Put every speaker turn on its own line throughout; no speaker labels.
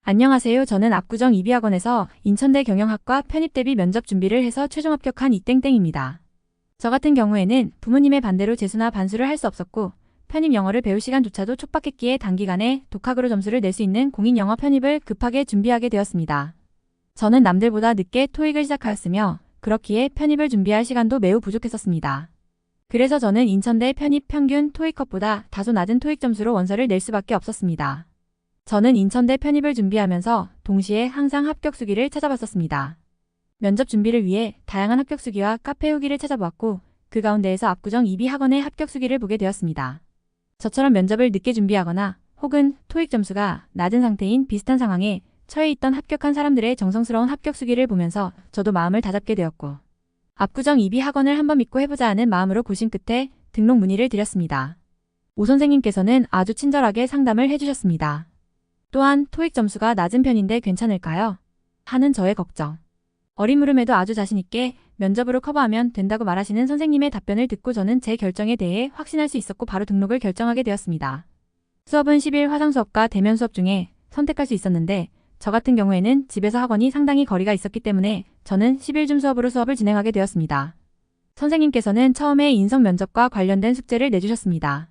안녕하세요. 저는 압구정 이비학원에서 인천대 경영학과 편입 대비 면접 준비를 해서 최종 합격한 이땡땡입니다. 저 같은 경우에는 부모님의 반대로 재수나 반수를 할 수 없었고 편입 영어를 배울 시간조차도 촉박했기에 단기간에 독학으로 점수를 낼 수 있는 공인 영어 편입을 급하게 준비하게 되었습니다. 저는 남들보다 늦게 토익을 시작하였으며 그렇기에 편입을 준비할 시간도 매우 부족했었습니다. 그래서 저는 인천대 편입 평균 토익컷보다 다소 낮은 토익 점수로 원서를 낼 수밖에 없었습니다. 저는 인천대 편입을 준비하면서 동시에 항상 합격 수기를 찾아봤었습니다. 면접 준비를 위해 다양한 합격 수기와 카페 후기를 찾아보았고 그 가운데에서 압구정 이비학원의 합격 수기를 보게 되었습니다. 저처럼 면접을 늦게 준비하거나 혹은 토익 점수가 낮은 상태인 비슷한 상황에 처해 있던 합격한 사람들의 정성스러운 합격 수기를 보면서 저도 마음을 다잡게 되었고 압구정 이비학원을 한번 믿고 해보자 하는 마음으로 고심 끝에 등록 문의를 드렸습니다. 오 선생님께서는 아주 친절하게 상담을 해주셨습니다. 또한 토익 점수가 낮은 편인데 괜찮을까요? 하는 저의 걱정. 어린 물음에도 아주 자신있게 면접으로 커버하면 된다고 말하시는 선생님의 답변을 듣고 저는 제 결정에 대해 확신할 수 있었고 바로 등록을 결정하게 되었습니다. 수업은 10일 화상 수업과 대면 수업 중에 선택할 수 있었는데 저 같은 경우에는 집에서 학원이 상당히 거리가 있었기 때문에 저는 10일 줌 수업으로 수업을 진행하게 되었습니다. 선생님께서는 처음에 인성 면접과 관련된 숙제를 내주셨습니다.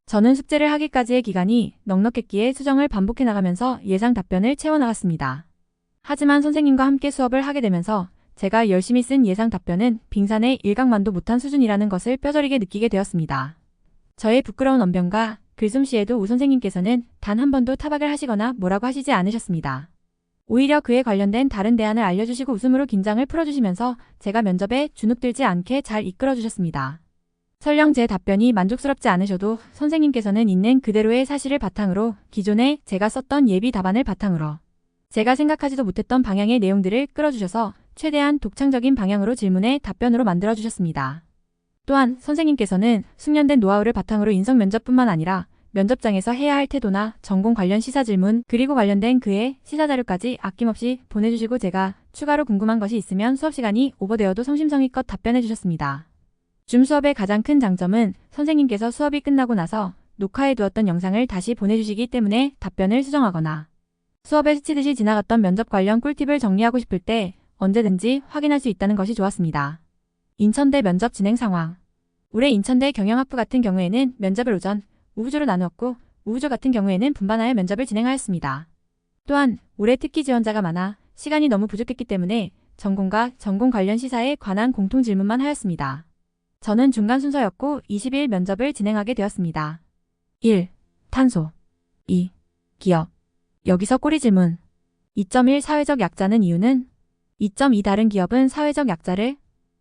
저는 숙제를 하기까지의 기간이 넉넉했기에 수정을 반복해 나가면서 예상 답변을 채워나갔습니다. 하지만 선생님과 함께 수업을 하게 되면서 제가 열심히 쓴 예상 답변은 빙산의 일각만도 못한 수준이라는 것을 뼈저리게 느끼게 되었습니다. 저의 부끄러운 언변과 글솜씨에도 우 선생님께서는 단 한 번도 타박을 하시거나 뭐라고 하시지 않으셨습니다. 오히려 그에 관련된 다른 대안을 알려주시고 웃음으로 긴장을 풀어주시면서 제가 면접에 주눅들지 않게 잘 이끌어주셨습니다. 설령 제 답변이 만족스럽지 않으셔도 선생님께서는 있는 그대로의 사실을 바탕으로 기존에 제가 썼던 예비 답안을 바탕으로 제가 생각하지도 못했던 방향의 내용들을 끌어주셔서 최대한 독창적인 방향으로 질문에 답변으로 만들어주셨습니다. 또한 선생님께서는 숙련된 노하우를 바탕으로 인성 면접뿐만 아니라 면접장에서 해야 할 태도나 전공 관련 시사 질문 그리고 관련된 그의 시사 자료까지 아낌없이 보내주시고 제가 추가로 궁금한 것이 있으면 수업 시간이 오버되어도 성심성의껏 답변해 주셨습니다. 줌 수업의 가장 큰 장점은 선생님께서 수업이 끝나고 나서 녹화해 두었던 영상을 다시 보내주시기 때문에 답변을 수정하거나 수업에 스치듯이 지나갔던 면접 관련 꿀팁을 정리하고 싶을 때 언제든지 확인할 수 있다는 것이 좋았습니다. 인천대 면접 진행 상황. 올해 인천대 경영학부 같은 경우에는 면접을 오전, 오후조로 나누었고 오후조 같은 경우에는 분반하여 면접을 진행하였습니다. 또한 올해 특기 지원자가 많아 시간이 너무 부족했기 때문에 전공과 전공 관련 시사에 관한 공통 질문만 하였습니다. 저는 중간 순서였고 20일 면접을 진행하게 되었습니다. 1. 탄소 2. 기업. 여기서 꼬리 질문. 2.1 사회적 약자는 이유는? 2.2 다른 기업은 사회적 약자를?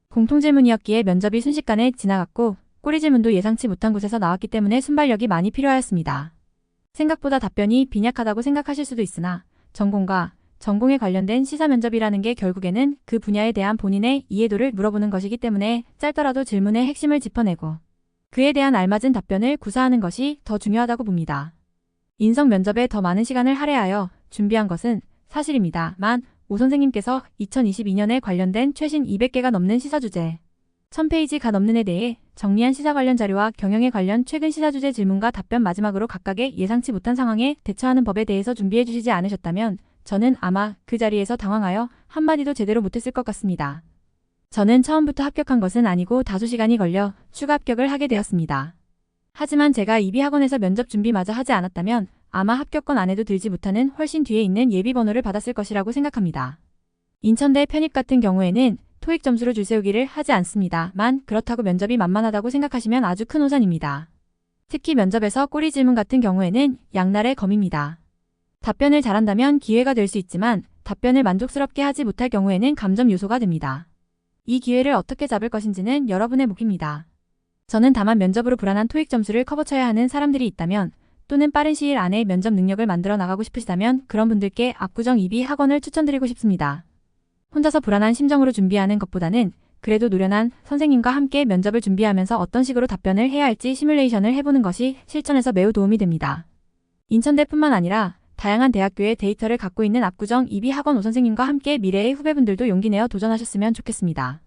공통 질문이었기에 면접이 순식간에 지나갔고 꼬리 질문도 예상치 못한 곳에서 나왔기 때문에 순발력이 많이 필요하였습니다. 생각보다 답변이 빈약하다고 생각하실 수도 있으나 전공과 전공에 관련된 시사 면접이라는 게 결국에는 그 분야에 대한 본인의 이해도를 물어보는 것이기 때문에 짧더라도 질문의 핵심을 짚어내고 그에 대한 알맞은 답변을 구사하는 것이 더 중요하다고 봅니다. 인성 면접에 더 많은 시간을 할애하여 준비한 것은 사실입니다만 오 선생님께서 2022년에 관련된 최신 200개가 넘는 시사 주제, 1000페이지가 넘는 에 대해 정리한 시사 관련 자료와 경영에 관련 최근 시사 주제 질문과 답변 마지막으로 각각의 예상치 못한 상황에 대처하는 법에 대해서 준비해 주시지 않으셨다면 저는 아마 그 자리에서 당황하여 한마디도 제대로 못했을 것 같습니다. 저는 처음부터 합격한 것은 아니고 다소 시간이 걸려 추가 합격을 하게 되었습니다. 하지만 제가 이비학원에서 면접 준비마저 하지 않았다면 아마 합격권 안에도 들지 못하는 훨씬 뒤에 있는 예비 번호를 받았을 것이라고 생각합니다. 인천대 편입 같은 경우에는 토익 점수로 줄세우기를 하지 않습니다만 그렇다고 면접이 만만하다고 생각하시면 아주 큰 오산입니다. 특히 면접에서 꼬리 질문 같은 경우에는 양날의 검입니다. 답변을 잘한다면 기회가 될 수 있지만 답변을 만족스럽게 하지 못할 경우에는 감점 요소가 됩니다. 이 기회를 어떻게 잡을 것인지는 여러분의 몫입니다. 저는 다만 면접으로 불안한 토익 점수를 커버쳐야 하는 사람들이 있다면 또는 빠른 시일 안에 면접 능력을 만들어 나가고 싶으시다면 그런 분들께 압구정 이비학원을 추천드리고 싶습니다. 혼자서 불안한 심정으로 준비하는 것보다는 그래도 노련한 선생님과 함께 면접을 준비하면서 어떤 식으로 답변을 해야 할지 시뮬레이션을 해보는 것이 실전에서 매우 도움이 됩니다. 인천대뿐만 아니라 다양한 대학교의 데이터를 갖고 있는 압구정 이비학원 오 선생님과 함께 미래의 후배분들도 용기 내어 도전하셨으면 좋겠습니다.